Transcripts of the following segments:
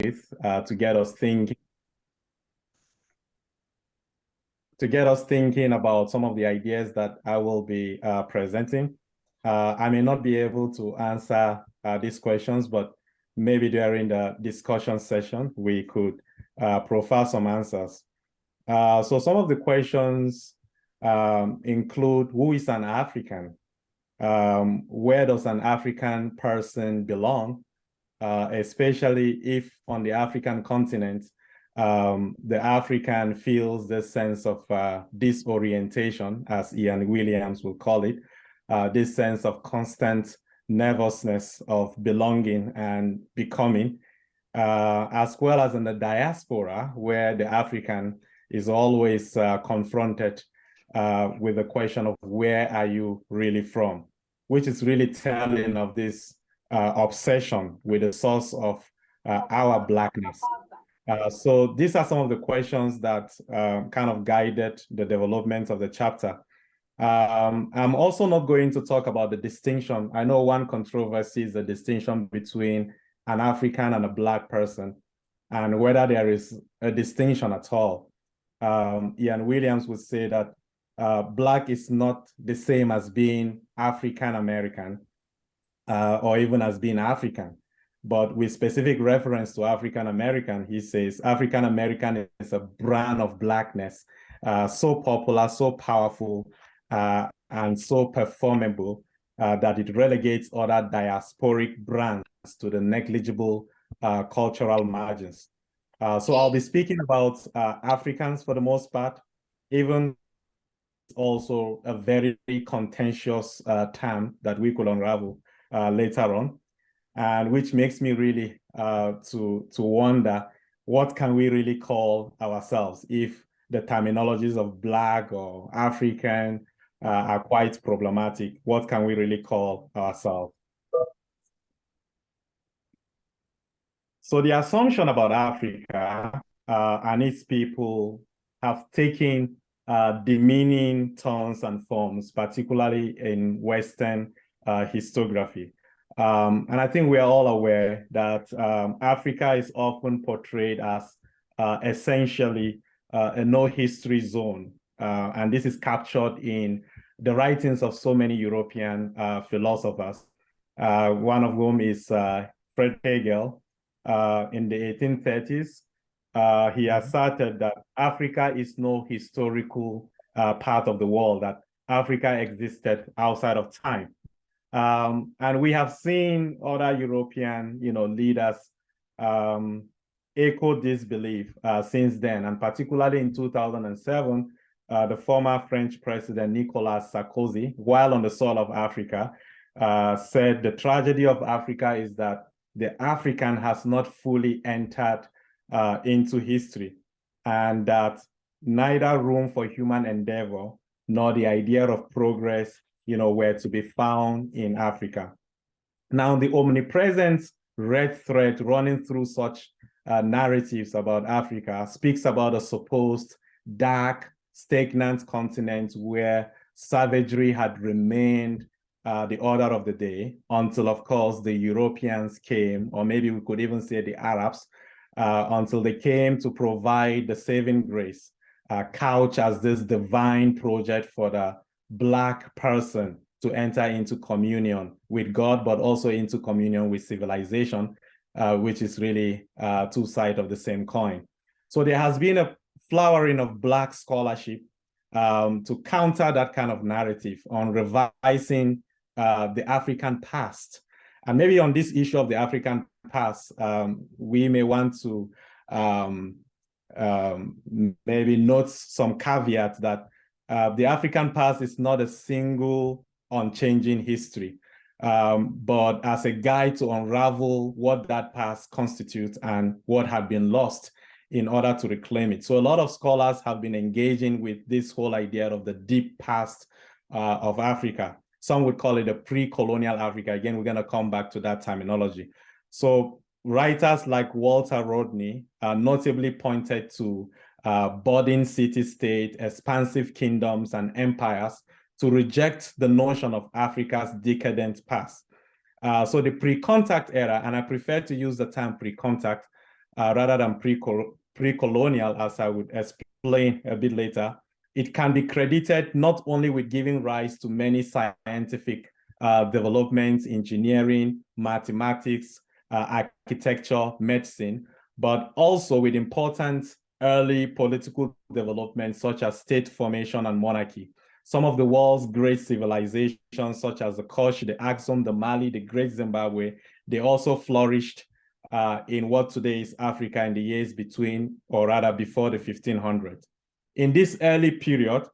to get us thinking about some of the ideas that I will be presenting. I may not be able to answer these questions, but maybe during the discussion session, we could profile some answers. So some of the questions include: who is an African? Where does an African person belong? Especially if on the African continent, the African feels this sense of disorientation, as Ian Williams will call it, this sense of constant nervousness of belonging and becoming, as well as in the diaspora, where the African is always confronted with the question of where are you really from, which is really telling of this obsession with the source of our Blackness. So these are some of the questions that kind of guided the development of the chapter. I'm also not going to talk about the distinction. I know one controversy is the distinction between an African and a Black person, and whether there is a distinction at all. Ian Williams would say that Black is not the same as being African American or even as being African. But with specific reference to African American, he says African American is a brand of Blackness, so popular, so powerful, and so performable that it relegates other diasporic brands to the negligible cultural margins. So I'll be speaking about Africans for the most part, even also a very contentious term that we could unravel later on, and which makes me really to wonder, what can we really call ourselves if the terminologies of Black or African are quite problematic? What can we really call ourselves? So the assumption about Africa and its people have taken demeaning turns and forms, particularly in Western historiography. And I think we are all aware that Africa is often portrayed as essentially a no-history zone. And this is captured in the writings of so many European philosophers, one of whom is Fred Hegel. In the 1830s, he asserted that Africa is no historical part of the world, that Africa existed outside of time. And we have seen other European, leaders echo this belief since then, and particularly in 2007, the former French president Nicolas Sarkozy, while on the soil of Africa, said the tragedy of Africa is that the African has not fully entered into history, and that neither room for human endeavor nor the idea of progress were to be found in Africa. Now, the omnipresent red thread running through such narratives about Africa speaks about a supposed dark, stagnant continent where savagery had remained the order of the day until, of course, the Europeans came, or maybe we could even say the Arabs, until they came to provide the saving grace, couched as this divine project for the Black person to enter into communion with God, but also into communion with civilization, which is really two sides of the same coin. So there has been a flowering of Black scholarship to counter that kind of narrative on revising the African past. And maybe on this issue of the African past, we may want to maybe note some caveats that the African past is not a single unchanging history, but as a guide to unravel what that past constitutes and what had been lost in order to reclaim it. So a lot of scholars have been engaging with this whole idea of the deep past of Africa. Some would call it a pre-colonial Africa. Again, we're going to come back to that terminology. So writers like Walter Rodney notably pointed to budding city-state, expansive kingdoms and empires to reject the notion of Africa's decadent past. So the pre-contact era, and I prefer to use the term pre-contact rather than pre-colonial, as I would explain a bit later, it can be credited not only with giving rise to many scientific developments, engineering, mathematics, architecture, medicine, but also with important early political developments such as state formation and monarchy. Some of the world's great civilizations, such as the Kush, the Axum, the Mali, the Great Zimbabwe, they also flourished in what today is Africa in the years between, or rather before the 1500s. In this early period,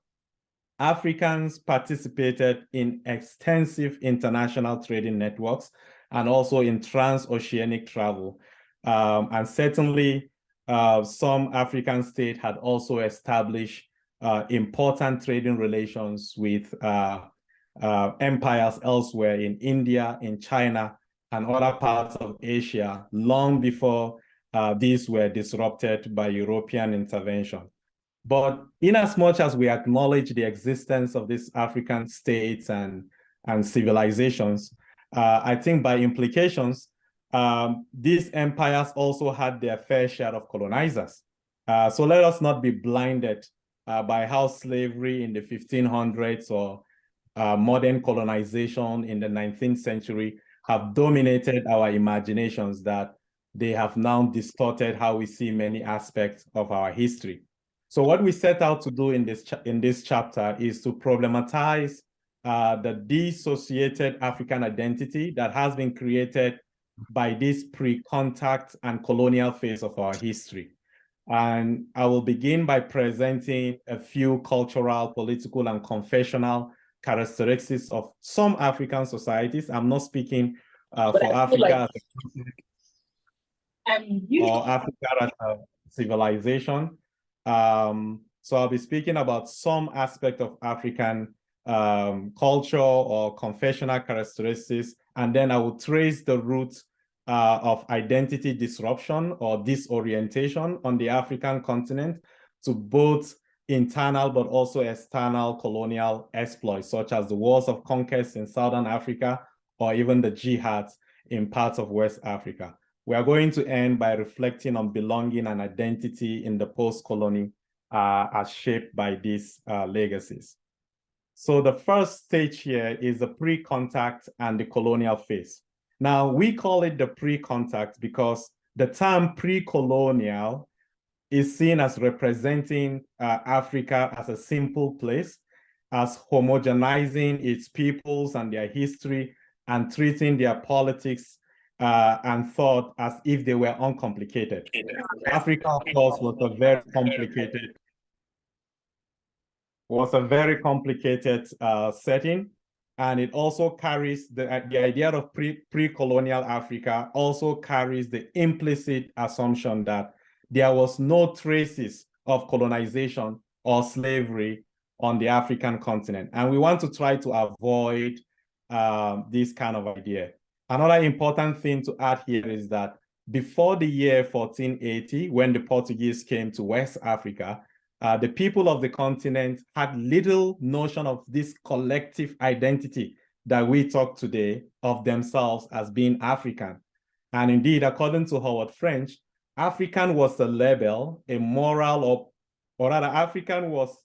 Africans participated in extensive international trading networks and also in transoceanic travel. And certainly, some African states had also established important trading relations with empires elsewhere in India, in China, and other parts of Asia long before these were disrupted by European intervention. But in as much as we acknowledge the existence of these African states and civilizations, I think by implications, these empires also had their fair share of colonizers. So let us not be blinded by how slavery in the 1500s or modern colonization in the 19th century have dominated our imaginations, that they have now distorted how we see many aspects of our history. So what we set out to do in this chapter is to problematize the dissociated African identity that has been created by this pre-contact and colonial phase of our history. And I will begin by presenting a few cultural, political, and confessional characteristics of some African societies. I'm not speaking for Africa or Africa as a civilization. So I'll be speaking about some aspect of African culture or confessional characteristics, and then I will trace the roots of identity disruption or disorientation on the African continent to both internal but also external colonial exploits, such as the wars of conquest in Southern Africa or even the jihads in parts of West Africa. We are going to end by reflecting on belonging and identity in the post-colony as shaped by these legacies. So the first stage here is the pre-contact and the colonial phase. Now, we call it the pre-contact because the term pre-colonial is seen as representing Africa as a simple place, as homogenizing its peoples and their history and treating their politics and thought as if they were uncomplicated. Africa, of course, was a very complicated setting, and it also carries the idea of pre-colonial Africa also carries the implicit assumption that there was no traces of colonization or slavery on the African continent, and we want to try to avoid this kind of idea. Another important thing to add here is that before the year 1480, when the Portuguese came to West Africa, the people of the continent had little notion of this collective identity that we talk today of themselves as being African. And indeed, according to Howard French, African was a label, a moral, or rather African was,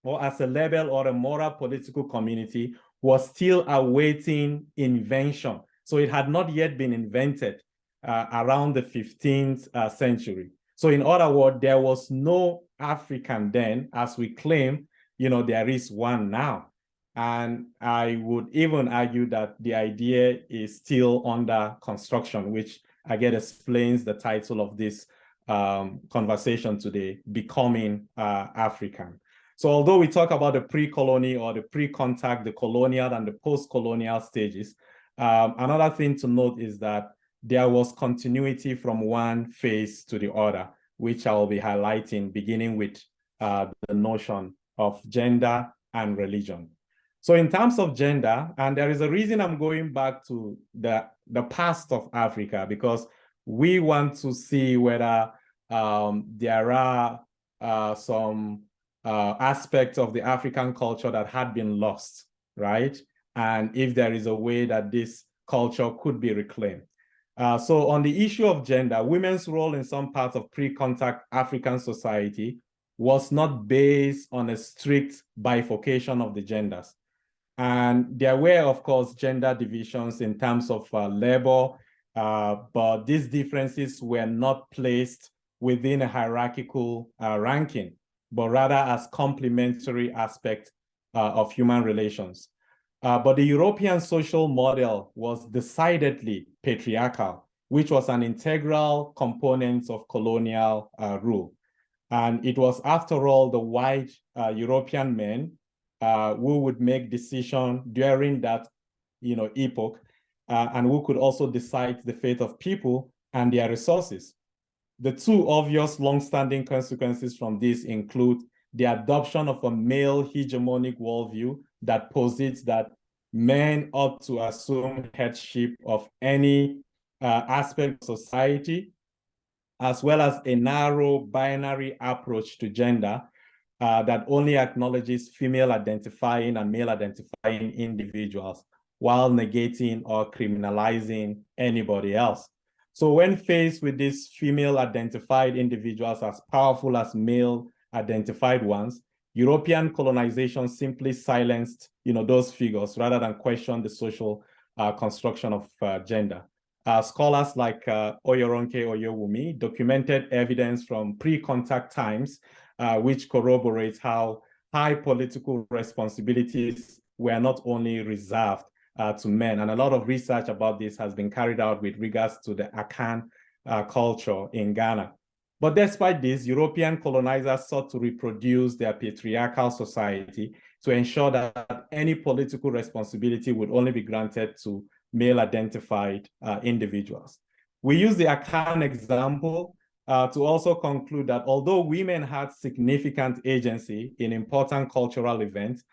or as a label or a moral political community, was still awaiting invention. So it had not yet been invented around the 15th century. So in other words, there was no African then, as we claim, there is one now. And I would even argue that the idea is still under construction, which again explains the title of this conversation today, Becoming African. So although we talk about the pre-colony or the pre-contact, the colonial and the post-colonial stages, another thing to note is that there was continuity from one phase to the other, which I will be highlighting, beginning with the notion of gender and religion. So in terms of gender, and there is a reason I'm going back to the past of Africa, because we want to see whether there are some aspects of the African culture that had been lost, right? And if there is a way that this culture could be reclaimed. So on the issue of gender, women's role in some parts of pre-contact African society was not based on a strict bifurcation of the genders. And there were, of course, gender divisions in terms of labor, but these differences were not placed within a hierarchical ranking, but rather as complementary aspects of human relations. But the European social model was decidedly patriarchal, which was an integral component of colonial rule. And it was, after all, the white European men who would make decisions during that epoch, and who could also decide the fate of people and their resources. The two obvious long-standing consequences from this include the adoption of a male hegemonic worldview that posits that men ought to assume headship of any aspect of society, as well as a narrow binary approach to gender that only acknowledges female identifying and male identifying individuals while negating or criminalizing anybody else. So when faced with these female identified individuals as powerful as male identified ones, European colonization simply silenced those figures rather than question the social construction of gender. Scholars like Oyoronke Oyewumi documented evidence from pre-contact times which corroborates how high political responsibilities were not only reserved to men. And a lot of research about this has been carried out with regards to the Akan culture in Ghana. But despite this, European colonizers sought to reproduce their patriarchal society to ensure that any political responsibility would only be granted to male-identified individuals. We use the Akan example to also conclude that although women had significant agency in important cultural events,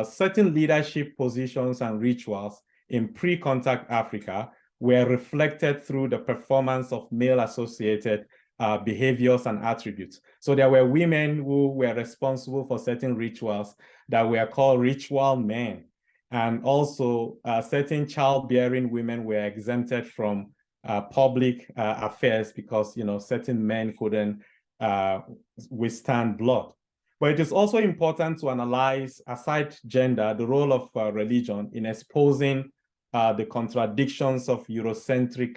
certain leadership positions and rituals in pre-contact Africa were reflected through the performance of male-associated behaviors and attributes. So there were women who were responsible for certain rituals that were called ritual men. And also certain childbearing women were exempted from public affairs because certain men couldn't withstand blood. But it is also important to analyze, aside gender, the role of religion in exposing the contradictions of Eurocentric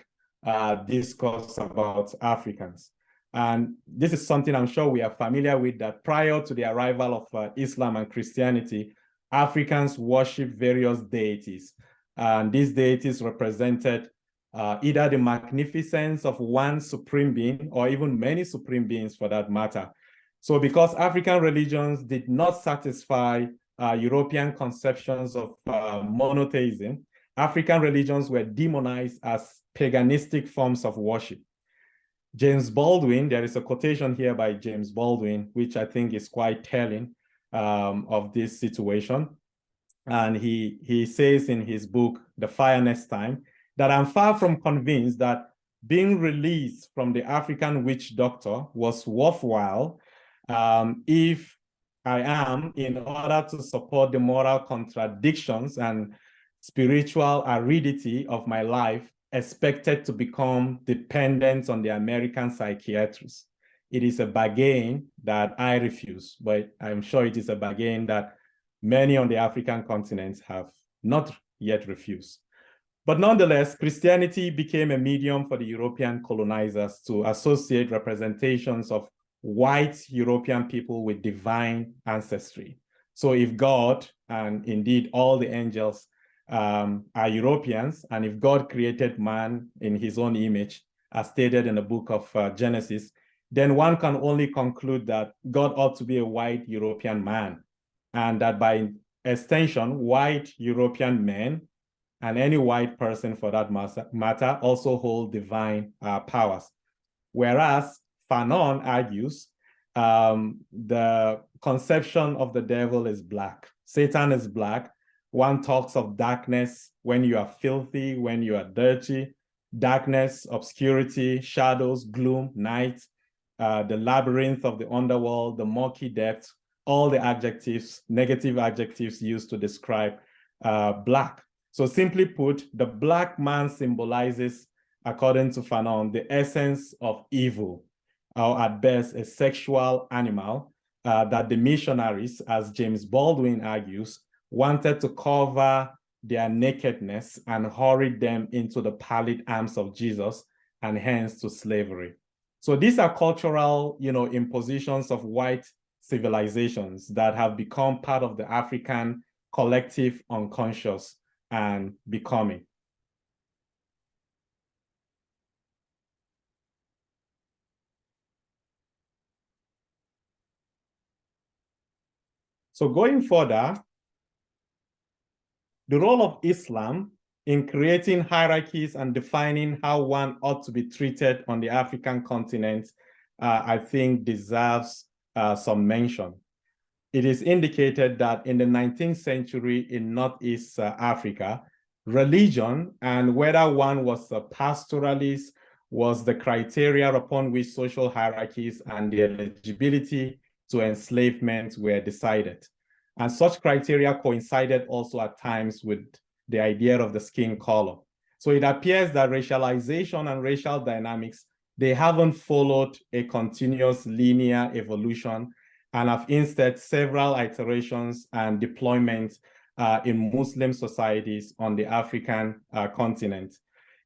discourse about Africans. And this is something I'm sure we are familiar with, that prior to the arrival of Islam and Christianity, Africans worship various deities. And these deities represented either the magnificence of one supreme being or even many supreme beings for that matter. So because African religions did not satisfy European conceptions of monotheism, African religions were demonized as paganistic forms of worship. James Baldwin, there is a quotation here by James Baldwin, which I think is quite telling of this situation. And he says in his book, The Fire Next Time, that I'm far from convinced that being released from the African witch doctor was worthwhile if I am, in order to support the moral contradictions and spiritual aridity of my life, expected to become dependent on the American psychiatrist. It is a bargain that I refuse, but I'm sure it is a bargain that many on the African continent have not yet refused. But nonetheless, Christianity became a medium for the European colonizers to associate representations of white European people with divine ancestry. So if God, and indeed all the angels, are Europeans, and if God created man in his own image, as stated in the book of Genesis, then one can only conclude that God ought to be a white European man, and that by extension, white European men, and any white person for that matter, also hold divine powers. Whereas Fanon argues the conception of the devil is black. Satan is black. One talks of darkness when you are filthy, when you are dirty, darkness, obscurity, shadows, gloom, night, the labyrinth of the underworld, the murky depths, all the adjectives, negative adjectives used to describe black. So simply put, the black man symbolizes according to Fanon, the essence of evil, or at best, a sexual animal that the missionaries, as James Baldwin argues, wanted to cover their nakedness and hurried them into the pallid arms of Jesus and hence to slavery. So these are cultural, impositions of white civilizations that have become part of the African collective unconscious and becoming. So going further, the role of Islam in creating hierarchies and defining how one ought to be treated on the African continent, I think deserves some mention. It is indicated that in the 19th century in Northeast Africa, religion and whether one was a pastoralist was the criteria upon which social hierarchies and the eligibility to enslavement were decided. And such criteria coincided also at times with the idea of the skin color. So it appears that racialization and racial dynamics, they haven't followed a continuous linear evolution and have instead several iterations and deployments in Muslim societies on the African continent.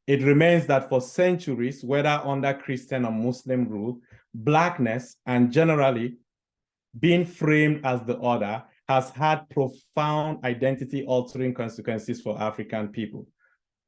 It remains that for centuries, whether under Christian or Muslim rule, Blackness and generally being framed as the other has had profound identity-altering consequences for African people.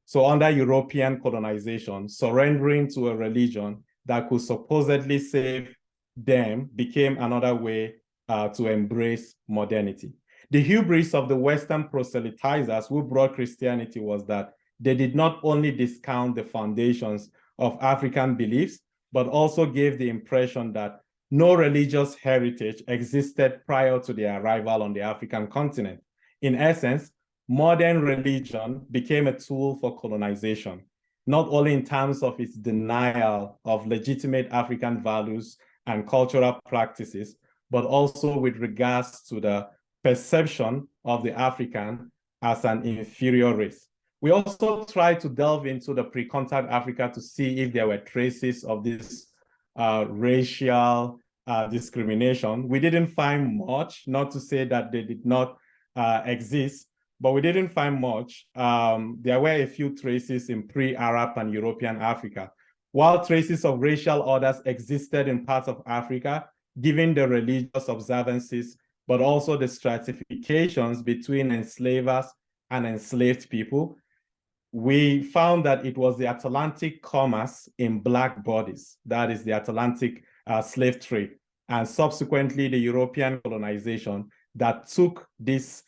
So under European colonization, surrendering to a religion that could supposedly save them became another way to embrace modernity. The hubris of the Western proselytizers who brought Christianity was that they did not only discount the foundations of African beliefs, but also gave the impression that no religious heritage existed prior to their arrival on the African continent. In essence, modern religion became a tool for colonization, not only in terms of its denial of legitimate African values and cultural practices, but also with regards to the perception of the African as an inferior race. We also tried to delve into the pre-contact Africa to see if there were traces of this racial discrimination. We didn't find much, not to say that they did not exist, but we didn't find much. There were a few traces in pre-Arab and European Africa. While traces of racial orders existed in parts of Africa, given the religious observances, but also the stratifications between enslavers and enslaved people, we found that it was the Atlantic commerce in Black bodies, that is the Atlantic slave trade, and subsequently the European colonization that took this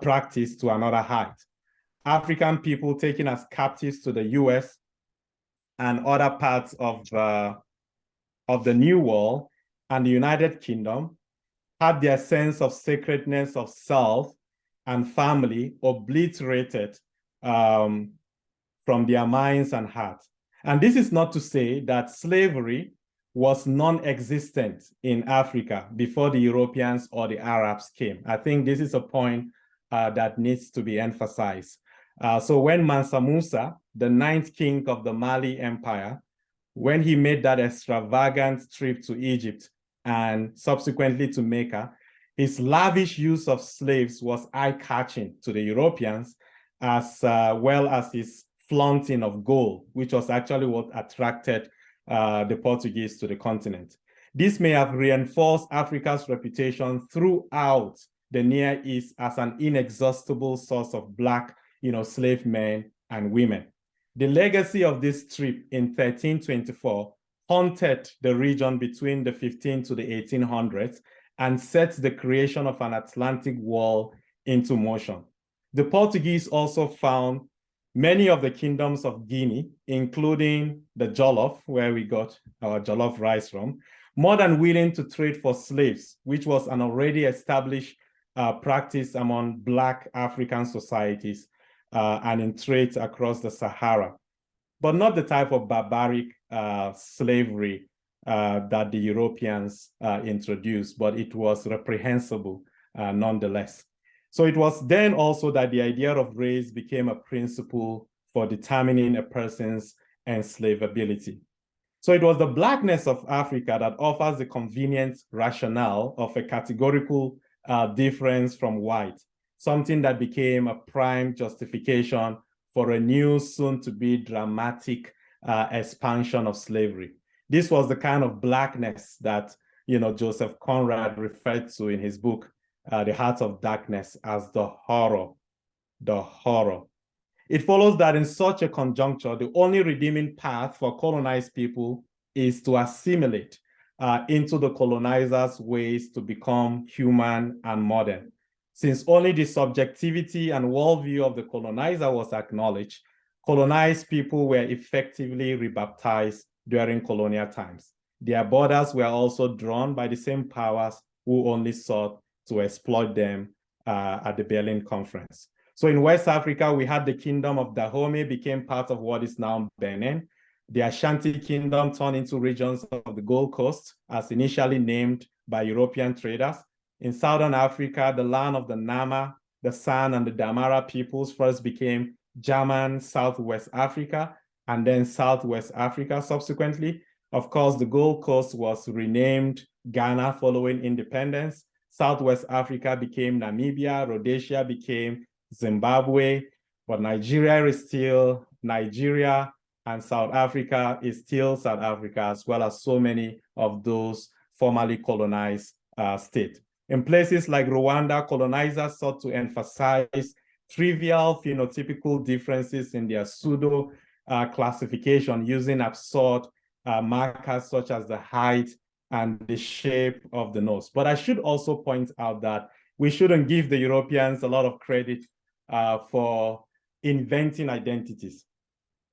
practice to another height. African people taken as captives to the US and other parts of the New World and the United Kingdom had their sense of sacredness of self and family obliterated from their minds and hearts. And this is not to say that slavery was non-existent in Africa before the Europeans or the Arabs came. I think this is a point that needs to be emphasized. So when Mansa Musa, the 9th king of the Mali Empire, when he made that extravagant trip to Egypt and subsequently to Mecca, his lavish use of slaves was eye-catching to the Europeans, as well as his flaunting of gold, which was actually what attracted the Portuguese to the continent. This may have reinforced Africa's reputation throughout the Near East as an inexhaustible source of Black, slave men and women. The legacy of this trip in 1324 haunted the region between the 1500s to the 1800s and set the creation of an Atlantic wall into motion. The Portuguese also found many of the kingdoms of Guinea, including the Jollof, where we got our jollof rice from, more than willing to trade for slaves, which was an already established practice among Black African societies and in trades across the Sahara, but not the type of barbaric slavery that the Europeans introduced, but it was reprehensible nonetheless. So it was then also that the idea of race became a principle for determining a person's enslavability. So it was the Blackness of Africa that offers the convenient rationale of a categorical difference from white, something that became a prime justification for a new, soon-to-be dramatic expansion of slavery. This was the kind of Blackness that Joseph Conrad referred to in his book, The Heart of Darkness, as the horror. The horror. It follows that in such a conjuncture, the only redeeming path for colonized people is to assimilate into the colonizers' ways to become human and modern. Since only the subjectivity and worldview of the colonizer was acknowledged, colonized people were effectively rebaptized during colonial times. Their borders were also drawn by the same powers who only sought to exploit them at the Berlin Conference. So in West Africa, we had the Kingdom of Dahomey became part of what is now Benin. The Ashanti Kingdom turned into regions of the Gold Coast, as initially named by European traders. In Southern Africa, the land of the Nama, the San, and the Damara peoples first became German Southwest Africa, and then Southwest Africa subsequently. Of course, the Gold Coast was renamed Ghana following independence. Southwest Africa became Namibia, Rhodesia became Zimbabwe, but Nigeria is still Nigeria, and South Africa is still South Africa, as well as so many of those formerly colonized states. In places like Rwanda, colonizers sought to emphasize trivial phenotypical differences in their pseudo classification using absurd markers such as the height and the shape of the nose. But I should also point out that we shouldn't give the Europeans a lot of credit for inventing identities.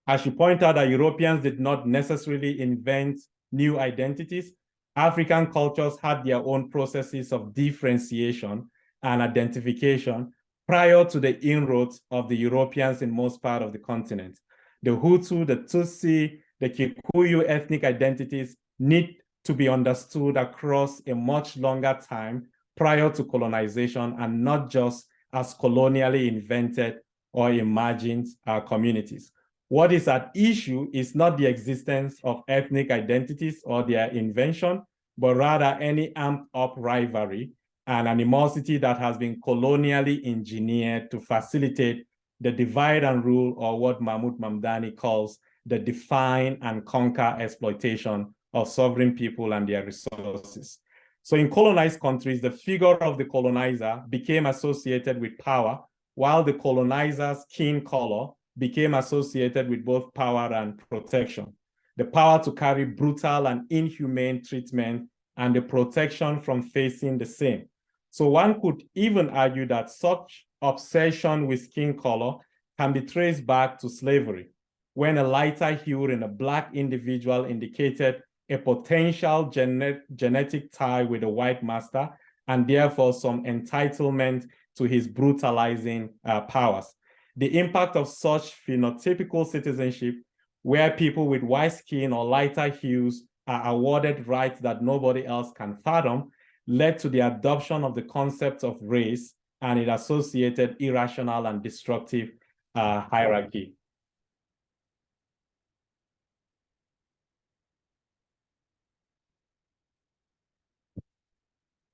I should point out that Europeans did not necessarily invent new identities. African cultures had their own processes of differentiation and identification prior to the inroads of the Europeans in most part of the continent. The Hutu, the Tutsi, the Kikuyu ethnic identities need to be understood across a much longer time prior to colonization, and not just as colonially invented or imagined communities. What is at issue is not the existence of ethnic identities or their invention, but rather any amped up rivalry and animosity that has been colonially engineered to facilitate the divide and rule, or what Mahmoud Mamdani calls the define and conquer exploitation of sovereign people and their resources. So in colonized countries, the figure of the colonizer became associated with power, while the colonizer's skin color became associated with both power and protection. The power to carry brutal and inhumane treatment, and the protection from facing the same. So one could even argue that such obsession with skin color can be traced back to slavery, when a lighter hue in a Black individual indicated a potential genetic tie with a white master, and therefore some entitlement to his brutalizing powers. The impact of such phenotypical citizenship, where people with white skin or lighter hues are awarded rights that nobody else can fathom, led to the adoption of the concept of race and its associated irrational and destructive hierarchy.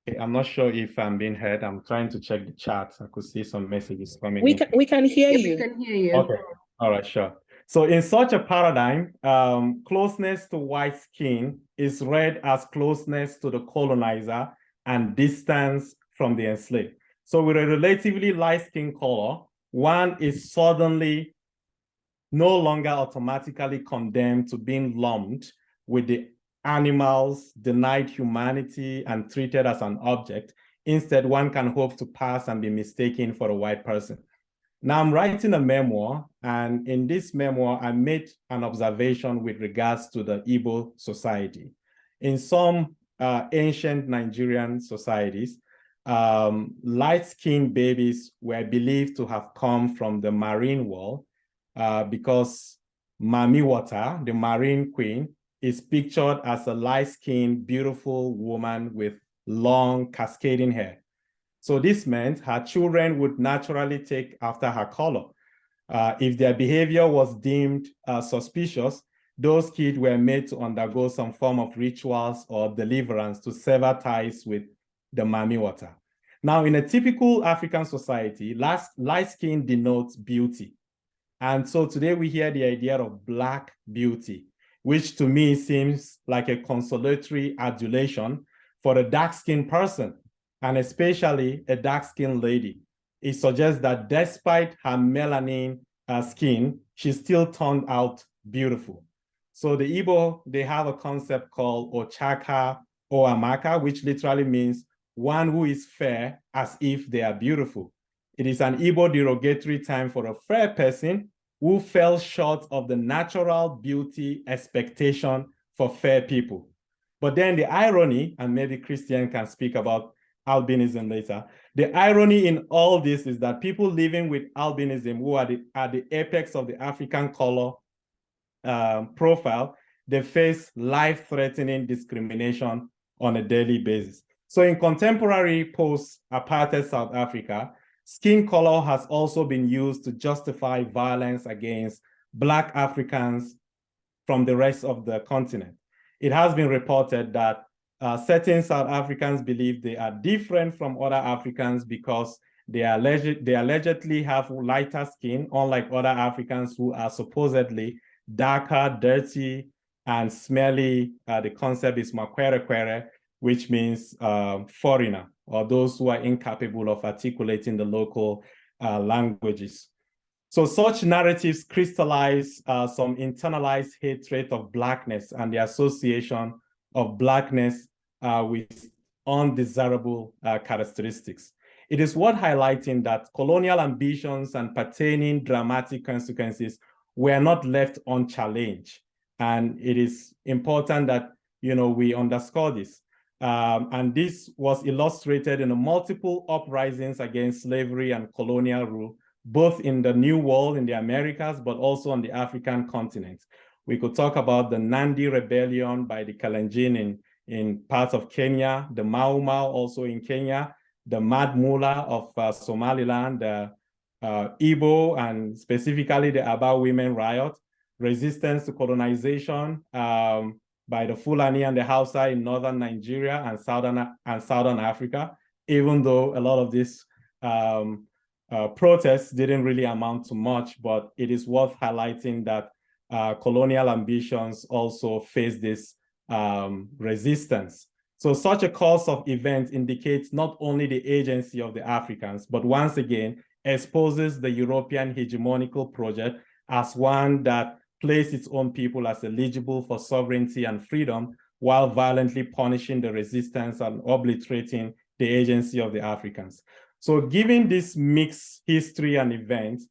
Okay, I'm not sure if I'm being heard. I'm trying to check the chat. I could see some messages coming in. We can hear you. We can hear you. Okay, all right, sure. So in such a paradigm, closeness to white skin is read as closeness to the colonizer and distance from the enslaved. So with a relatively light skin color, one is suddenly no longer automatically condemned to being lumped with the animals, denied humanity, and treated as an object. Instead, one can hope to pass and be mistaken for a white person. Now, I'm writing a memoir, and in this memoir, I made an observation with regards to the Igbo society. In some ancient Nigerian societies, light-skinned babies were believed to have come from the marine world because Mami Water, the marine queen, is pictured as a light-skinned, beautiful woman with long, cascading hair. So this meant her children would naturally take after her color. If their behavior was deemed suspicious, those kids were made to undergo some form of rituals or deliverance to sever ties with the Mami water. Now, in a typical African society, light skin denotes beauty. And so today we hear the idea of Black beauty, which to me seems like a consolatory adulation for a dark-skinned person, and especially a dark-skinned lady. It suggests that despite her melanin skin, she still turned out beautiful. So the Igbo, they have a concept called Ochaka or Amaka, which literally means one who is fair as if they are beautiful. It is an Igbo derogatory term for a fair person who fell short of the natural beauty expectation for fair people. But then the irony, and maybe Christiane can speak about albinism later, the irony in all this is that people living with albinism who are at the apex of the African color profile, they face life-threatening discrimination on a daily basis. So in contemporary post-apartheid South Africa, skin color has also been used to justify violence against Black Africans from the rest of the continent. It has been reported that certain South Africans believe they are different from other Africans because they allegedly have lighter skin, unlike other Africans who are supposedly darker, dirty, and smelly. The concept is makwere, which means foreigner, or those who are incapable of articulating the local languages. So such narratives crystallize some internalized hatred of Blackness and the association of Blackness with undesirable characteristics. It is worth highlighting that colonial ambitions and pertaining dramatic consequences were not left unchallenged. And it is important that we underscore this. And this was illustrated in the multiple uprisings against slavery and colonial rule, both in the New World, in the Americas, but also on the African continent. We could talk about the Nandi Rebellion by the Kalenjin in parts of Kenya, the Mau Mau also in Kenya, the Mad Mullah of Somaliland, the Igbo, and specifically the Aba Women Riot, resistance to colonization by the Fulani and the Hausa in northern Nigeria and southern Africa, even though a lot of these protests didn't really amount to much, but it is worth highlighting that colonial ambitions also face this resistance. So such a course of events indicates not only the agency of the Africans, but once again, exposes the European hegemonical project as one that place its own people as eligible for sovereignty and freedom while violently punishing the resistance and obliterating the agency of the Africans. So given this mixed history and events,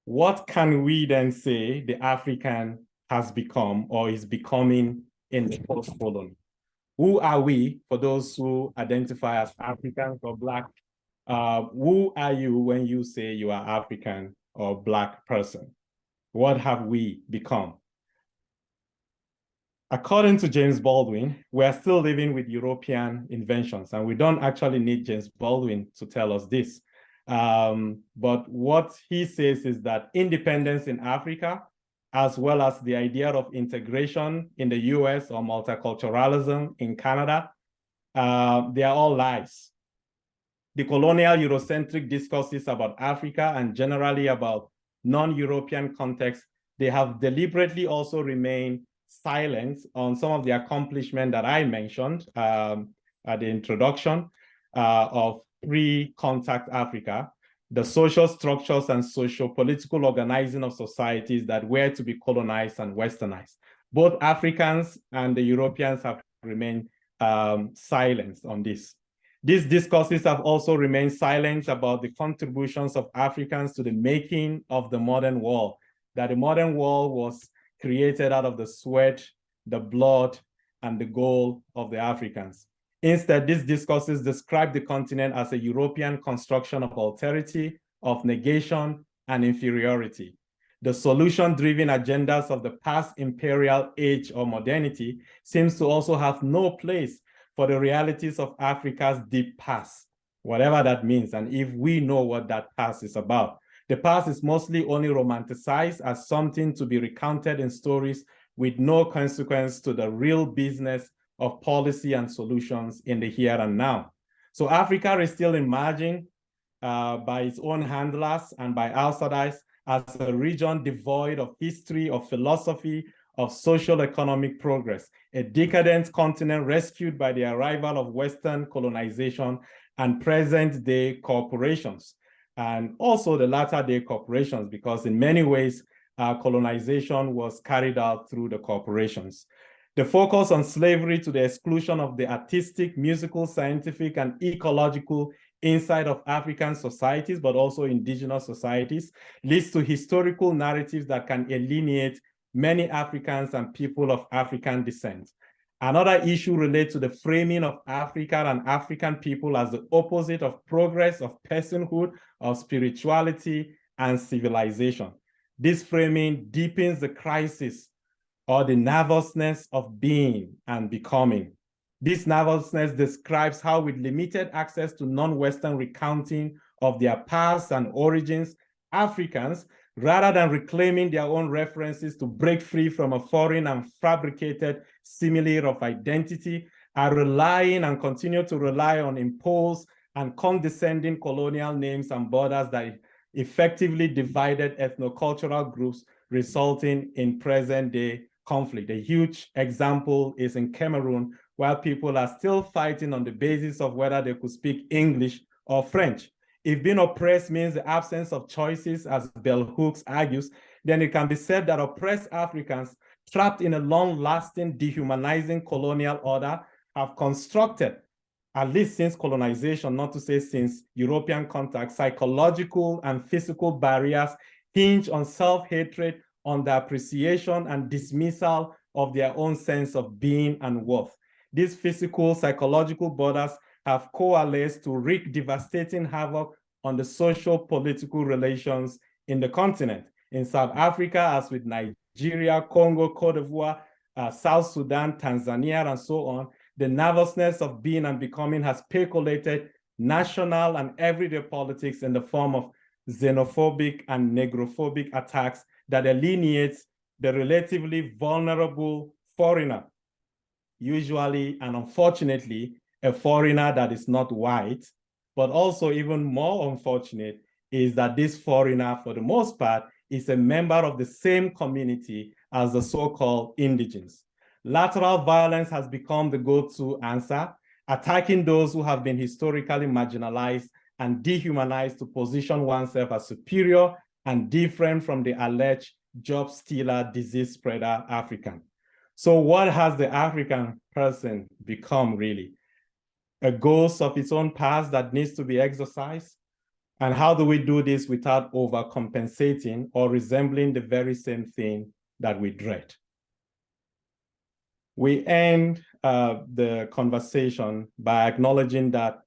what can we then say the African has become or is becoming in the post-colony? Who are we, for those who identify as Africans or Black? Who are you when you say you are African or Black person? What have we become? According to James Baldwin, we are still living with European inventions, and we don't actually need James Baldwin to tell us this. But what he says is that independence in Africa, as well as the idea of integration in the US or multiculturalism in Canada, they are all lies. The colonial Eurocentric discourses about Africa and generally about non-European context, they have deliberately also remained silent on some of the accomplishments that I mentioned at the introduction of pre-contact Africa, the social structures and socio-political organizing of societies that were to be colonized and westernized. Both Africans and the Europeans have remained silent on this. These discourses have also remained silent about the contributions of Africans to the making of the modern world, that the modern world was created out of the sweat, the blood, and the gold of the Africans. Instead, these discourses describe the continent as a European construction of alterity, of negation, and inferiority. The solution-driven agendas of the past imperial age or modernity seems to also have no place for the realities of Africa's deep past, whatever that means, and if we know what that past is about. The past is mostly only romanticized as something to be recounted in stories with no consequence to the real business of policy and solutions in the here and now. So Africa is still emerging by its own handlers and by outsiders as a region devoid of history, of philosophy, of social economic progress, a decadent continent rescued by the arrival of Western colonization and present-day corporations, and also the latter-day corporations, because in many ways, colonization was carried out through the corporations. The focus on slavery to the exclusion of the artistic, musical, scientific, and ecological inside of African societies, but also indigenous societies, leads to historical narratives that can alienate many Africans and people of African descent. Another issue relates to the framing of Africa and African people as the opposite of progress, of personhood, of spirituality, and civilization. This framing deepens the crisis or the nervousness of being and becoming. This nervousness describes how, with limited access to non-Western recounting of their past and origins, Africans, rather than reclaiming their own references to break free from a foreign and fabricated simile of identity, are relying and continue to rely on imposed and condescending colonial names and borders that effectively divided ethnocultural groups, resulting in present-day conflict. A huge example is in Cameroon, where people are still fighting on the basis of whether they could speak English or French. If being oppressed means the absence of choices, as Bell Hooks argues, then it can be said that oppressed Africans trapped in a long-lasting, dehumanizing colonial order have constructed, at least since colonization, not to say since European contact, psychological and physical barriers hinge on self-hatred, on the appreciation and dismissal of their own sense of being and worth. These physical, psychological borders have coalesced to wreak devastating havoc on the social political relations in the continent. In South Africa, as with Nigeria, Congo, Cote d'Ivoire, South Sudan, Tanzania, and so on, the nervousness of being and becoming has percolated national and everyday politics in the form of xenophobic and negrophobic attacks that alienates the relatively vulnerable foreigner, usually and unfortunately a foreigner that is not white, but also even more unfortunate is that this foreigner, for the most part, is a member of the same community as the so-called indigenes. Lateral violence has become the go-to answer, attacking those who have been historically marginalized and dehumanized to position oneself as superior and different from the alleged job stealer, disease spreader African. So what has the African person become really? A ghost of its own past that needs to be exorcised? And how do we do this without overcompensating or resembling the very same thing that we dread? We end the conversation by acknowledging that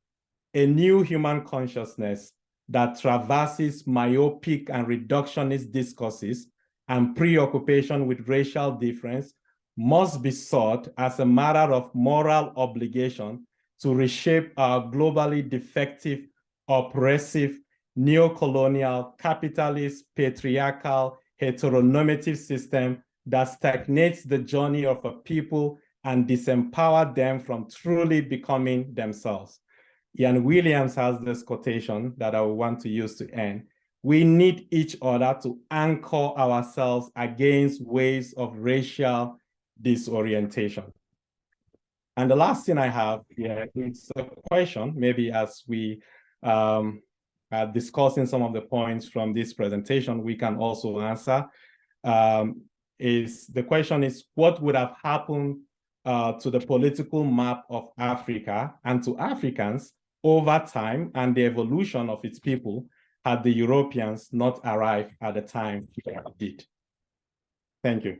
a new human consciousness that traverses myopic and reductionist discourses and preoccupation with racial difference must be sought as a matter of moral obligation to reshape our globally defective, oppressive, neocolonial, capitalist, patriarchal, heteronormative system that stagnates the journey of a people and disempower them from truly becoming themselves. Ian Williams has this quotation that I want to use to end. We need each other to anchor ourselves against waves of racial disorientation. And the last thing I have here is a question, maybe as we are discussing some of the points from this presentation, we can also answer. The question is, what would have happened to the political map of Africa and to Africans over time and the evolution of its people had the Europeans not arrived at the time they did? Thank you.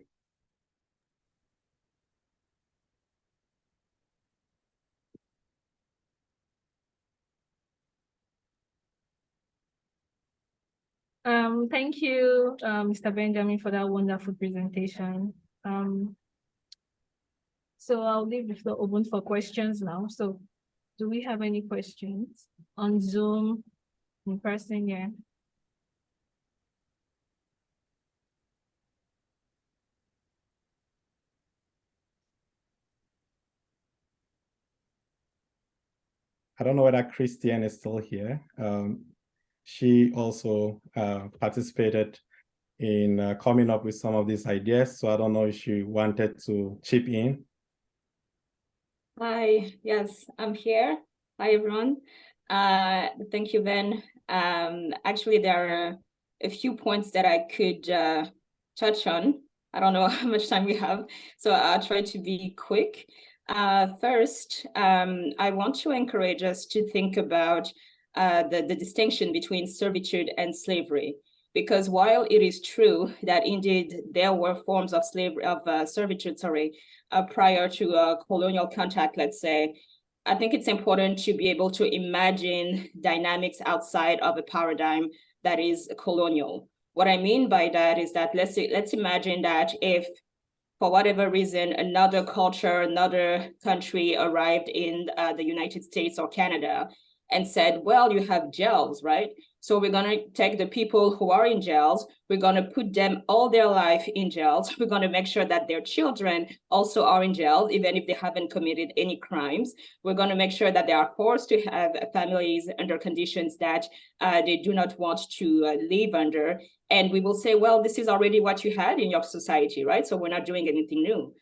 Thank you, Mr. Benjamin, for that wonderful presentation. So I'll leave the floor open for questions now. So do we have any questions on Zoom, in person? Yeah. I don't know whether Christiane is still here. She also participated in coming up with some of these ideas. So I don't know if she wanted to chip in. Hi, yes, I'm here. Hi, everyone. Thank you, Ben. Actually, there are a few points that I could touch on. I don't know how much time we have, so I'll try to be quick. First, I want to encourage us to think about the distinction between servitude and slavery. Because while it is true that indeed there were forms of slavery, servitude, prior to colonial contact, let's say, I think it's important to be able to imagine dynamics outside of a paradigm that is colonial. What I mean by that is that let's imagine that if, for whatever reason, another culture, another country arrived in the United States or Canada and said, well, you have jails, right? So we're going to take the people who are in jails, we're going to put them all their life in jails. We're going to make sure that their children also are in jail, even if they haven't committed any crimes. We're going to make sure that they are forced to have families under conditions that they do not want to live under. And we will say, well, this is already what you had in your society, right? So we're not doing anything new.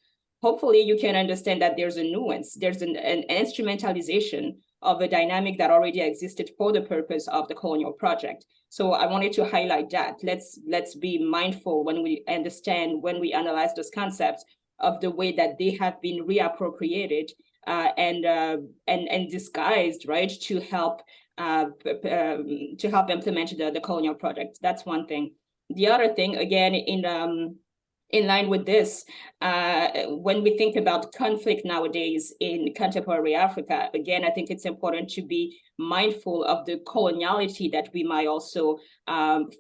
Hopefully you can understand that there's a nuance, there's an instrumentalization of a dynamic that already existed for the purpose of the colonial project. So I wanted to highlight that. Let's be mindful when we understand, when we analyze those concepts, of the way that they have been reappropriated and disguised, right, to help implement the colonial project. That's one thing. The other thing, again, in line with this, when we think about conflict nowadays in contemporary Africa, again, I think it's important to be mindful of the coloniality that we might also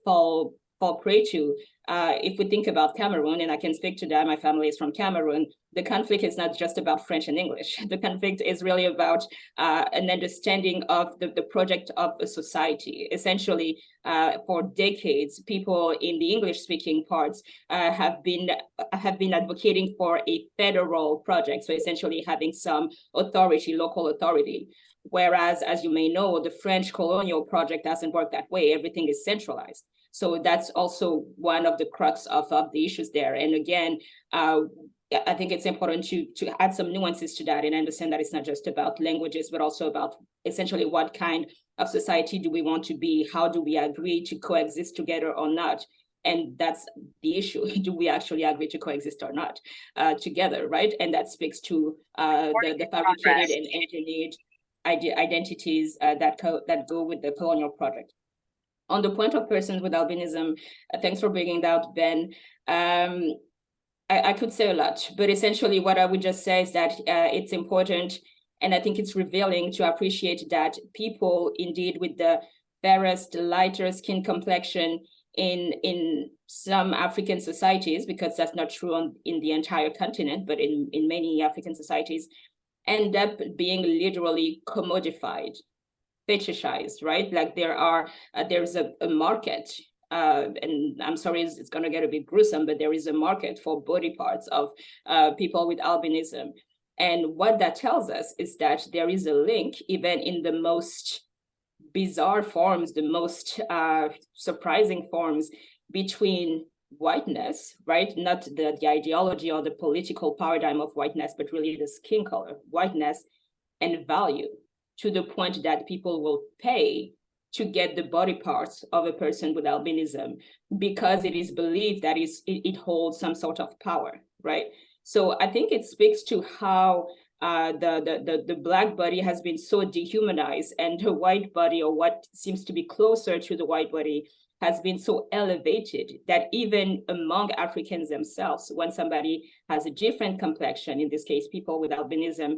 fall prey to. If we think about Cameroon, and I can speak to that, my family is from Cameroon, the conflict is not just about French and English. The conflict is really about an understanding of the project of a society. Essentially, for decades, people in the English-speaking parts have been advocating for a federal project, so essentially having some authority, local authority. Whereas, as you may know, the French colonial project doesn't work that way. Everything is centralized. So that's also one of the crux of the issues there. And again, I think it's important to add some nuances to that and understand that it's not just about languages, but also about essentially what kind of society do we want to be? How do we agree to coexist together or not? And that's the issue. Do we actually agree to coexist or not together, right? And that speaks to the fabricated and engineered identities that go with the colonial project. On the point of persons with albinism, thanks for bringing that out, Ben. I could say a lot, but essentially what I would just say is that it's important, and I think it's revealing to appreciate that people indeed with the fairest, lighter skin complexion in some African societies, because that's not true in the entire continent, but in many African societies, end up being literally commodified, fetishized, right? Like there's a market, and I'm sorry, it's going to get a bit gruesome, but there is a market for body parts of people with albinism. And what that tells us is that there is a link, even in the most bizarre forms, the most surprising forms, between whiteness, right? Not the ideology or the political paradigm of whiteness, but really the skin color, whiteness, and value, to the point that people will pay to get the body parts of a person with albinism because it is believed that it holds some sort of power, right? So I think it speaks to how the Black body has been so dehumanized, and the white body, or what seems to be closer to the white body, has been so elevated that even among Africans themselves, when somebody has a different complexion, in this case, people with albinism,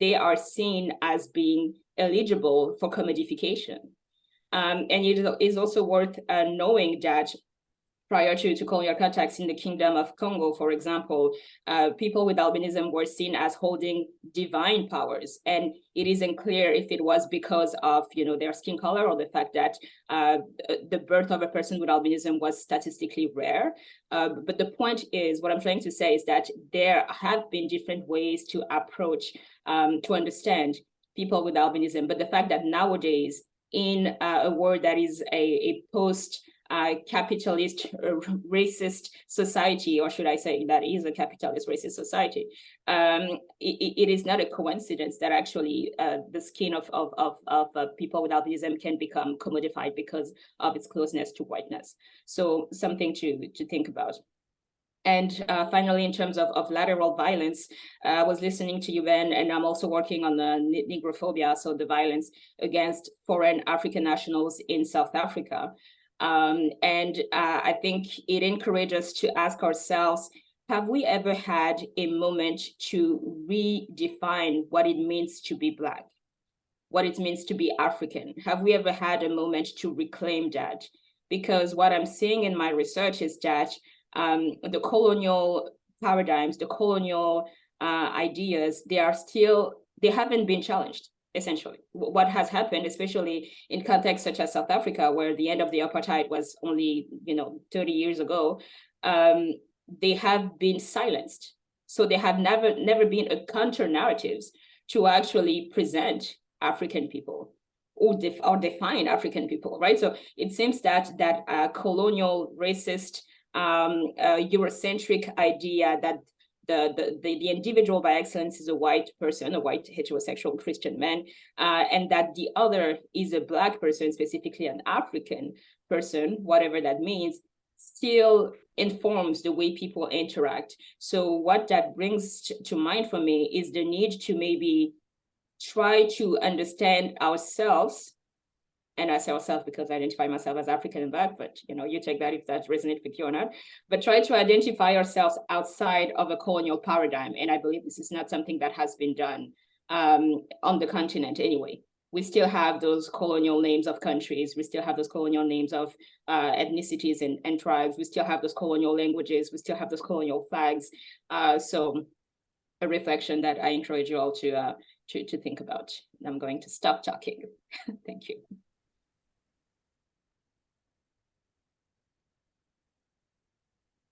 they are seen as being eligible for commodification. And it is also worth knowing that prior to colonial contacts in the Kingdom of Congo, for example, people with albinism were seen as holding divine powers. And it isn't clear if it was because of their skin color or the fact that the birth of a person with albinism was statistically rare. But the point is, what I'm trying to say is that there have been different ways to approach, to understand people with albinism, but the fact that nowadays in a world that is a post-capitalist racist society, or should I say that is a capitalist racist society, it is not a coincidence that actually the skin of people with albinism can become commodified because of its closeness to whiteness. So something to think about. And finally, in terms of lateral violence, I was listening to you, Ben, and I'm also working on the negrophobia, so the violence against foreign African nationals in South Africa. I think it encourages us to ask ourselves, have we ever had a moment to redefine what it means to be Black, what it means to be African? Have we ever had a moment to reclaim that? Because what I'm seeing in my research is that the colonial paradigms, the colonial ideas, they haven't been challenged, essentially. What has happened, especially in contexts such as South Africa, where the end of the apartheid was only 30 years ago, they have been silenced. So they have never been a counter narratives to actually present African people or define African people, right? So it seems that colonial racist Eurocentric idea that the individual by excellence is a white person, a white heterosexual Christian man, and that the other is a Black person, specifically an African person, whatever that means, still informs the way people interact. So what that brings to mind for me is the need to maybe try to understand ourselves. And I say ourselves because I identify myself as African and Black, but you take that if that resonates with you or not. But try to identify ourselves outside of a colonial paradigm. And I believe this is not something that has been done on the continent anyway. We still have those colonial names of countries. We still have those colonial names of ethnicities and tribes. We still have those colonial languages. We still have those colonial flags. So a reflection that I encourage you all to think about. I'm going to stop talking. Thank you.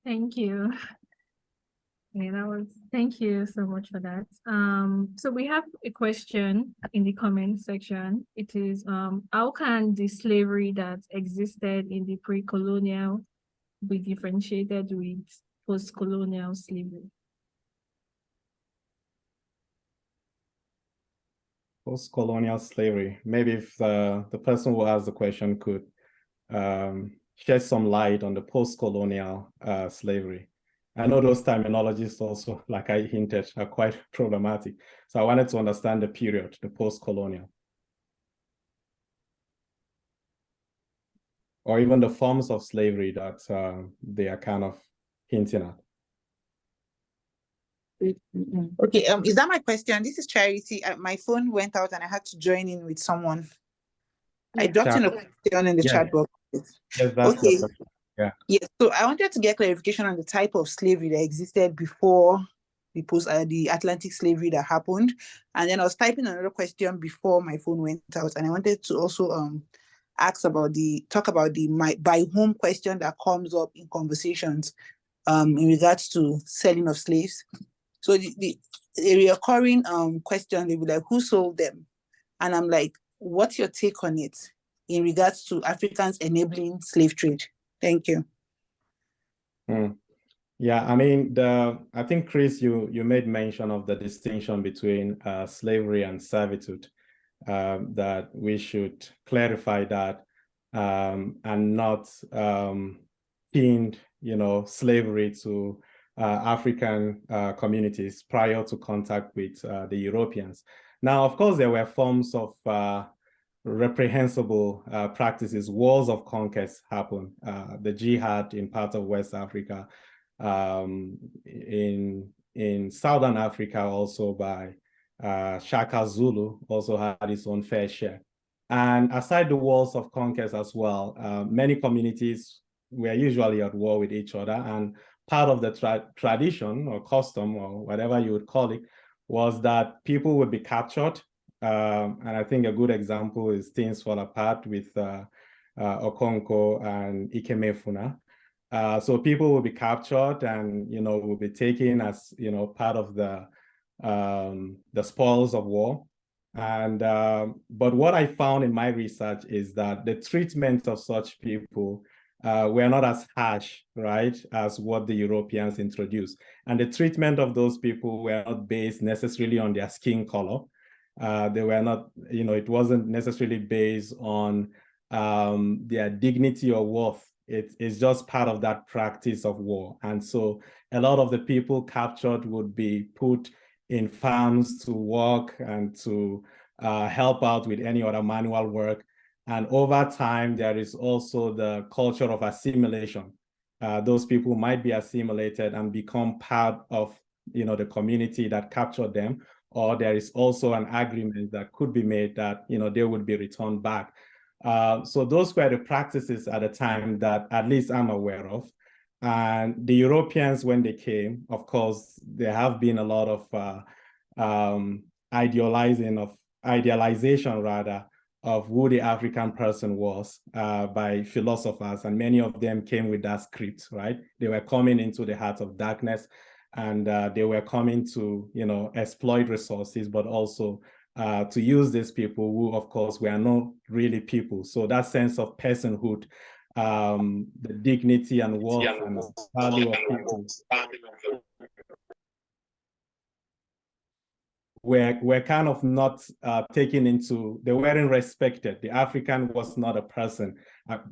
Thank you. Yeah, thank you so much for that. So we have a question in the comment section. It is, how can the slavery that existed in the pre-colonial be differentiated with post-colonial slavery? Post-colonial slavery. Maybe if the person who asked the question could shed some light on the post-colonial slavery. I know those terminologies also, like I hinted, are quite problematic. So I wanted to understand the period, the post-colonial. Or even the forms of slavery that they are kind of hinting at. Okay, is that my question? This is Charity. My phone went out and I had to join in with someone. I dropped in a question in the chat box. Yes, that's okay. Yeah. Yes. So I wanted to get clarification on the type of slavery that existed before the Atlantic slavery that happened, and then I was typing another question before my phone went out, and I wanted to also talk about the by whom question that comes up in conversations in regards to selling of slaves. So the recurring question, they be like, who sold them? And I'm like, what's your take on it in regards to Africans enabling slave trade? Thank you. Yeah, I mean, I think, Chris, you made mention of the distinction between slavery and servitude, that we should clarify that and not pin, slavery to African communities prior to contact with the Europeans. Now, of course, there were forms of reprehensible practices. Wars of conquest happened. The jihad in part of West Africa, in Southern Africa also by Shaka Zulu also had its own fair share. And aside the wars of conquest as well, many communities were usually at war with each other, and part of the tradition or custom or whatever you would call it was that people would be captured. And I think a good example is Things Fall Apart with Okonkwo and Ikemefuna. So people will be captured and, will be taken as, part of the spoils of war. And but what I found in my research is that the treatment of such people were not as harsh, right, as what the Europeans introduced. And the treatment of those people were not based necessarily on their skin color. They were not, it wasn't necessarily based on their dignity or worth. It's just part of that practice of war. And so a lot of the people captured would be put in farms to work and to help out with any other manual work. And over time, there is also the culture of assimilation. Those people might be assimilated and become part of the community that captured them, or there is also an agreement that could be made that they would be returned back. So those were the practices at the time that at least I'm aware of. And the Europeans, when they came, of course, there have been a lot of idealization rather of who the African person was by philosophers, and many of them came with that script, right? They were coming into the heart of darkness, and they were coming to exploit resources, but also to use these people who, of course, were not really people. So that sense of personhood, the dignity and worth and value of people were kind of not taken into, they weren't respected. The African was not a person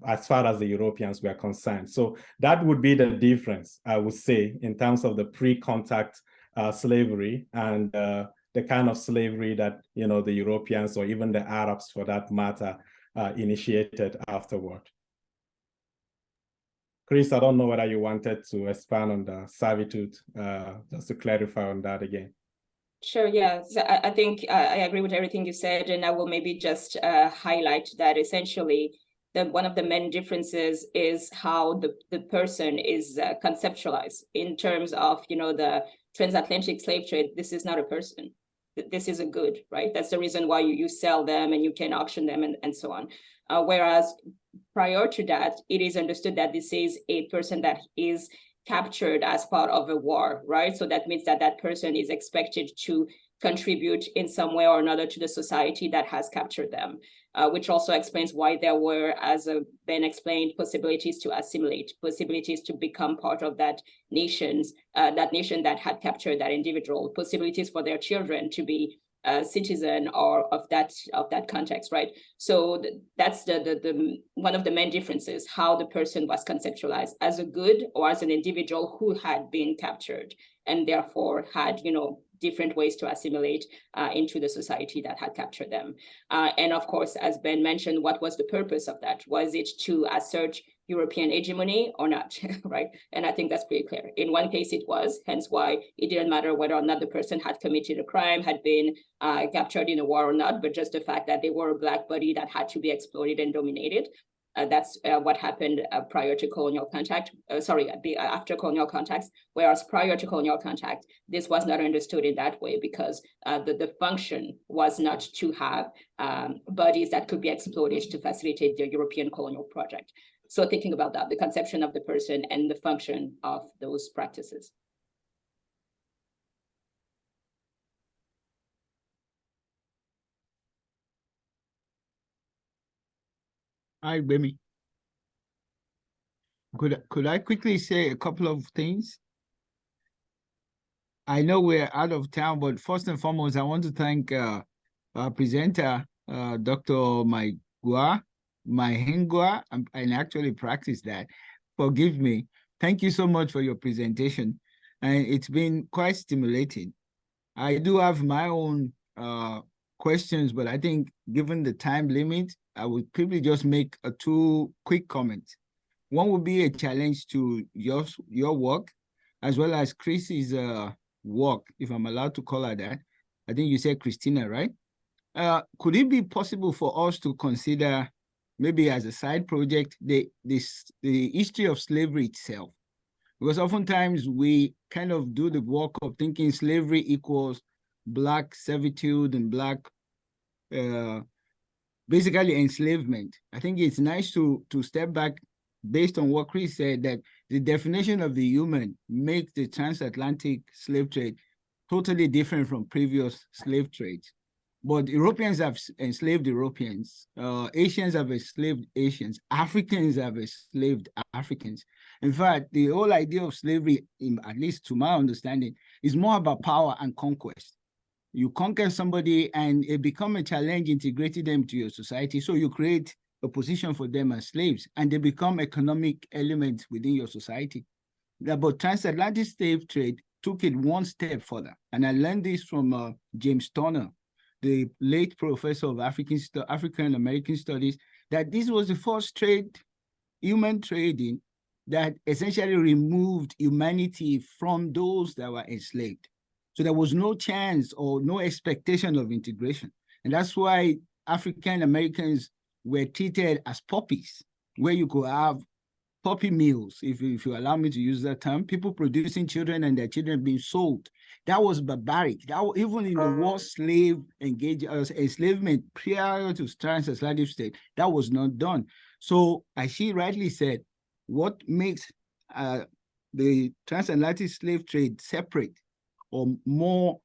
as far as the Europeans were concerned. So that would be the difference, I would say, in terms of the pre-contact slavery and the kind of slavery that the Europeans or even the Arabs, for that matter, initiated afterward. Chris, I don't know whether you wanted to expand on the servitude, just to clarify on that again. Sure, yeah. So I think I agree with everything you said, and I will maybe just highlight that essentially one of the main differences is how the person is conceptualized in terms of, the transatlantic slave trade. This is not a person. This is a good, right? That's the reason why you sell them and you can auction them and so on. Whereas prior to that, it is understood that this is a person that is captured as part of a war, right? So that means that that person is expected to contribute in some way or another to the society that has captured them, which also explains why there were, as Ben explained, possibilities to assimilate, possibilities to become part of that nation that had captured that individual, possibilities for their children to be citizen or of that context, right? So that's the one of the main differences, how the person was conceptualized as a good or as an individual who had been captured and therefore had different ways to assimilate into the society that had captured them. And of course, as Ben mentioned, what was the purpose of that? Was it to assert European hegemony or not, right? And I think that's pretty clear. In one case it was, hence why it didn't matter whether or not the person had committed a crime, had been captured in a war or not, but just the fact that they were a Black body that had to be exploited and dominated. That's what happened prior to colonial contact, after colonial contacts, whereas prior to colonial contact, this was not understood in that way because the function was not to have bodies that could be exploited to facilitate the European colonial project. So thinking about that, the conception of the person and the function of those practices. Hi, Bemi. Could I quickly say a couple of things? I know we're out of town, but first and foremost, I want to thank our presenter, Dr. Maiangwa, and actually practice that. Forgive me. Thank you so much for your presentation. And it's been quite stimulating. I do have my own questions, but I think given the time limit, I would quickly just make two quick comments. One would be a challenge to your work, as well as Chris's work, if I'm allowed to call her that. I think you said Christina, right? Could it be possible for us to consider, maybe as a side project, the history of slavery itself? Because oftentimes we kind of do the work of thinking slavery equals Black servitude and Black, basically enslavement. I think it's nice to step back based on what Chris said, that the definition of the human makes the transatlantic slave trade totally different from previous slave trades. But Europeans have enslaved Europeans, Asians have enslaved Asians, Africans have enslaved Africans. In fact, the whole idea of slavery, at least to my understanding, is more about power and conquest. You conquer somebody and it becomes a challenge integrating them to your society. So you create a position for them as slaves and they become economic elements within your society. But transatlantic slave trade took it one step further. And I learned this from James Turner, the late professor of African American studies, that this was the first human trading that essentially removed humanity from those that were enslaved. So there was no chance or no expectation of integration. And that's why African Americans were treated as puppies, where you could have puppy mills, if you allow me to use that term, people producing children and their children being sold. That was barbaric. That was, even in the worst slave enslavement prior to transatlantic state, that was not done. So as she rightly said, what makes the transatlantic slave trade separate or more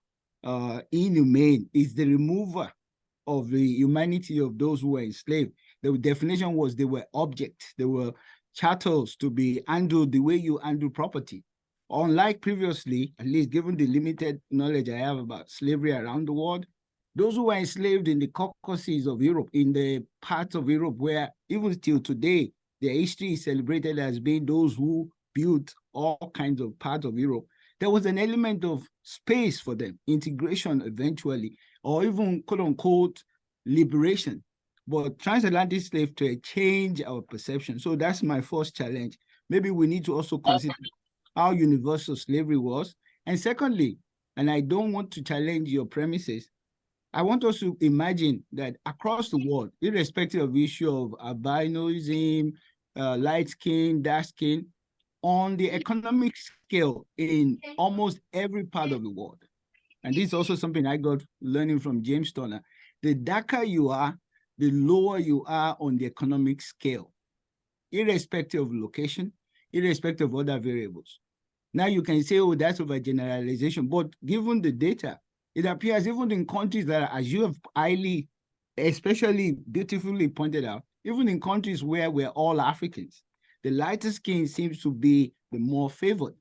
inhumane is the removal of the humanity of those who were enslaved. The definition was they were objects, they were chattels to be handled the way you handle property. Unlike previously, at least given the limited knowledge I have about slavery around the world, those who were enslaved in the Caucasus of Europe, in the parts of Europe where even till today, their history is celebrated as being those who built all kinds of parts of Europe, there was an element of space for them, integration eventually, or even quote unquote liberation. But transatlantic slave trade changed our perception. So that's my first challenge. Maybe we need to also consider how universal slavery was. And secondly, and I don't want to challenge your premises, I want us to imagine that across the world, irrespective of the issue of albinism, light skin, dark skin, on the economic scale in almost every part of the world. And this is also something I got learning from James Turner. The darker you are, the lower you are on the economic scale, irrespective of location, irrespective of other variables. Now you can say, oh, that's overgeneralization, but given the data, it appears even in countries that are, as you have highly, especially beautifully pointed out, even in countries where we're all Africans, the lighter skin seems to be the more favored.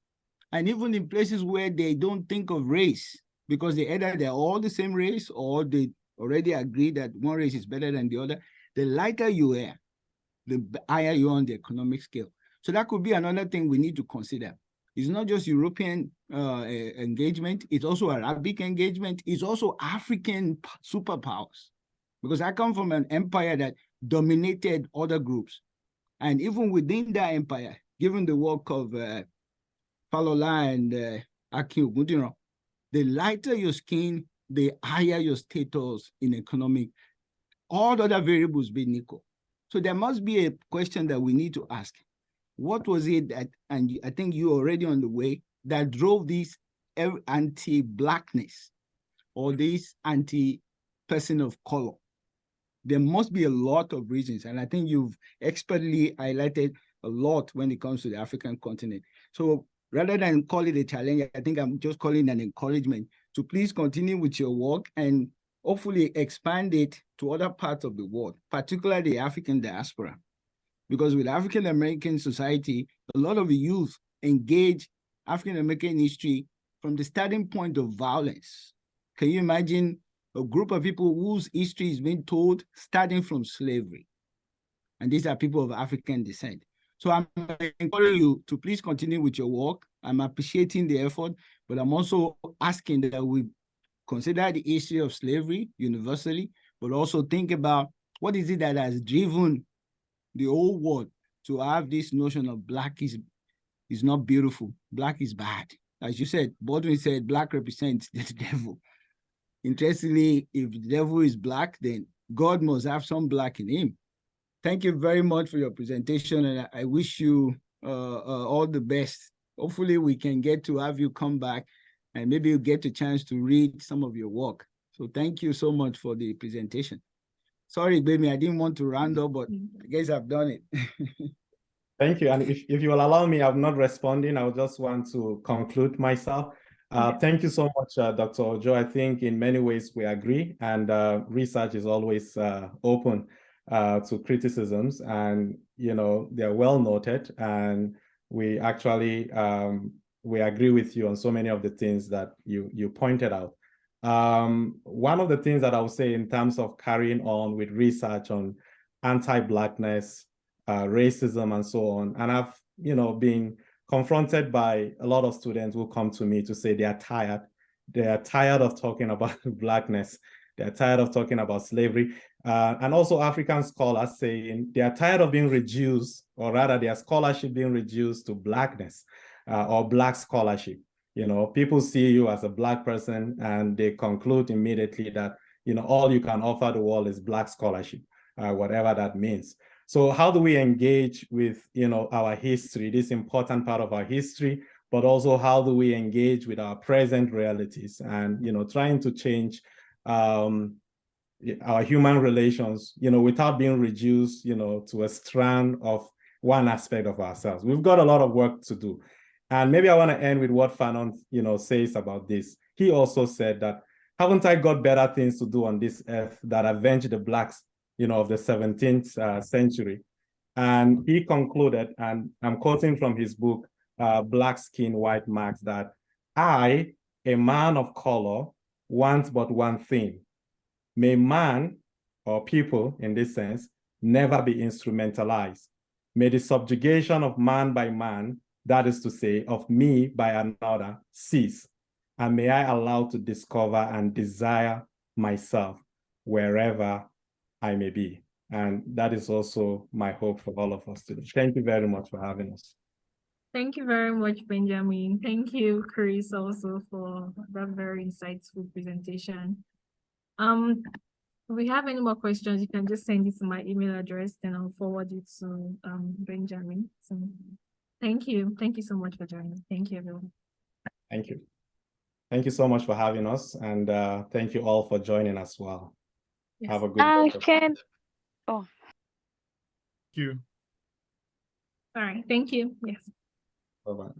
And even in places where they don't think of race, because they're all the same race or they already agree that one race is better than the other, the lighter you are, the higher you are on the economic scale. So that could be another thing we need to consider. It's not just European engagement, it's also Arabic engagement, it's also African superpowers. Because I come from an empire that dominated other groups. And even within that empire, given the work of Falola and Akin Ogundiro, the lighter your skin, the higher your status in economic, all other variables being equal. So there must be a question that we need to ask. What was it that, and I think you're already on the way, that drove this anti-Blackness or this anti-person of color? There must be a lot of reasons, and I think you've expertly highlighted a lot when it comes to the African continent. So rather than call it a challenge, I think I'm just calling it an encouragement to please continue with your work and hopefully expand it to other parts of the world, particularly the African diaspora. Because with African American society, a lot of the youth engage African American history from the starting point of violence. Can you imagine a group of people whose history is being told starting from slavery? And these are people of African descent. So I'm encouraging you to please continue with your work. I'm appreciating the effort, but I'm also asking that we consider the history of slavery universally, but also think about what is it that has driven the whole world to have this notion of Black is not beautiful, Black is bad. As you said, Baldwin said, Black represents the devil. Interestingly, if the devil is Black, then God must have some Black in him. Thank you very much for your presentation, and I wish you all the best. Hopefully we can get to have you come back and maybe you get a chance to read some of your work. So thank you so much for the presentation. Sorry, baby, I didn't want to round up, but I guess I've done it. Thank you. And if you will allow me, I'm not responding. I just want to conclude myself. Thank you so much, Dr. Ojo. I think in many ways we agree, and research is always open to criticisms, and they're well noted, and we actually we agree with you on so many of the things that you pointed out. One of the things that I would say in terms of carrying on with research on anti-Blackness, racism, and so on, and I've been confronted by a lot of students who come to me to say they are tired. They are tired of talking about Blackness. They are tired of talking about slavery. And also African scholars saying they are tired of being reduced, or rather their scholarship being reduced to Blackness or Black scholarship. People see you as a Black person and they conclude immediately that, all you can offer the world is Black scholarship, whatever that means. So how do we engage with, our history, this important part of our history, but also how do we engage with our present realities and, trying to change our human relations, without being reduced, to a strand of one aspect of ourselves. We've got a lot of work to do. And maybe I want to end with what Fanon, says about this. He also said that, haven't I got better things to do on this earth that avenge the Blacks, of the 17th century? And he concluded, and I'm quoting from his book, Black Skin, White Marks, that I, a man of color, want but one thing. May man, or people in this sense, never be instrumentalized. May the subjugation of man by man, that is to say, of me by another, cease. And may I allow to discover and desire myself wherever I may be. And that is also my hope for all of us today. Thank you very much for having us. Thank you very much, Benjamin. Thank you, Chris, also for that very insightful presentation. If we have any more questions, you can just send it to my email address and I'll forward it to Benjamin. So thank you. Thank you so much for joining. Thank you, everyone. Thank you. Thank you so much for having us. And thank you all for joining as well. Yes. Have a good day. Oh. Thank you. All right. Thank you. Yes. Bye-bye.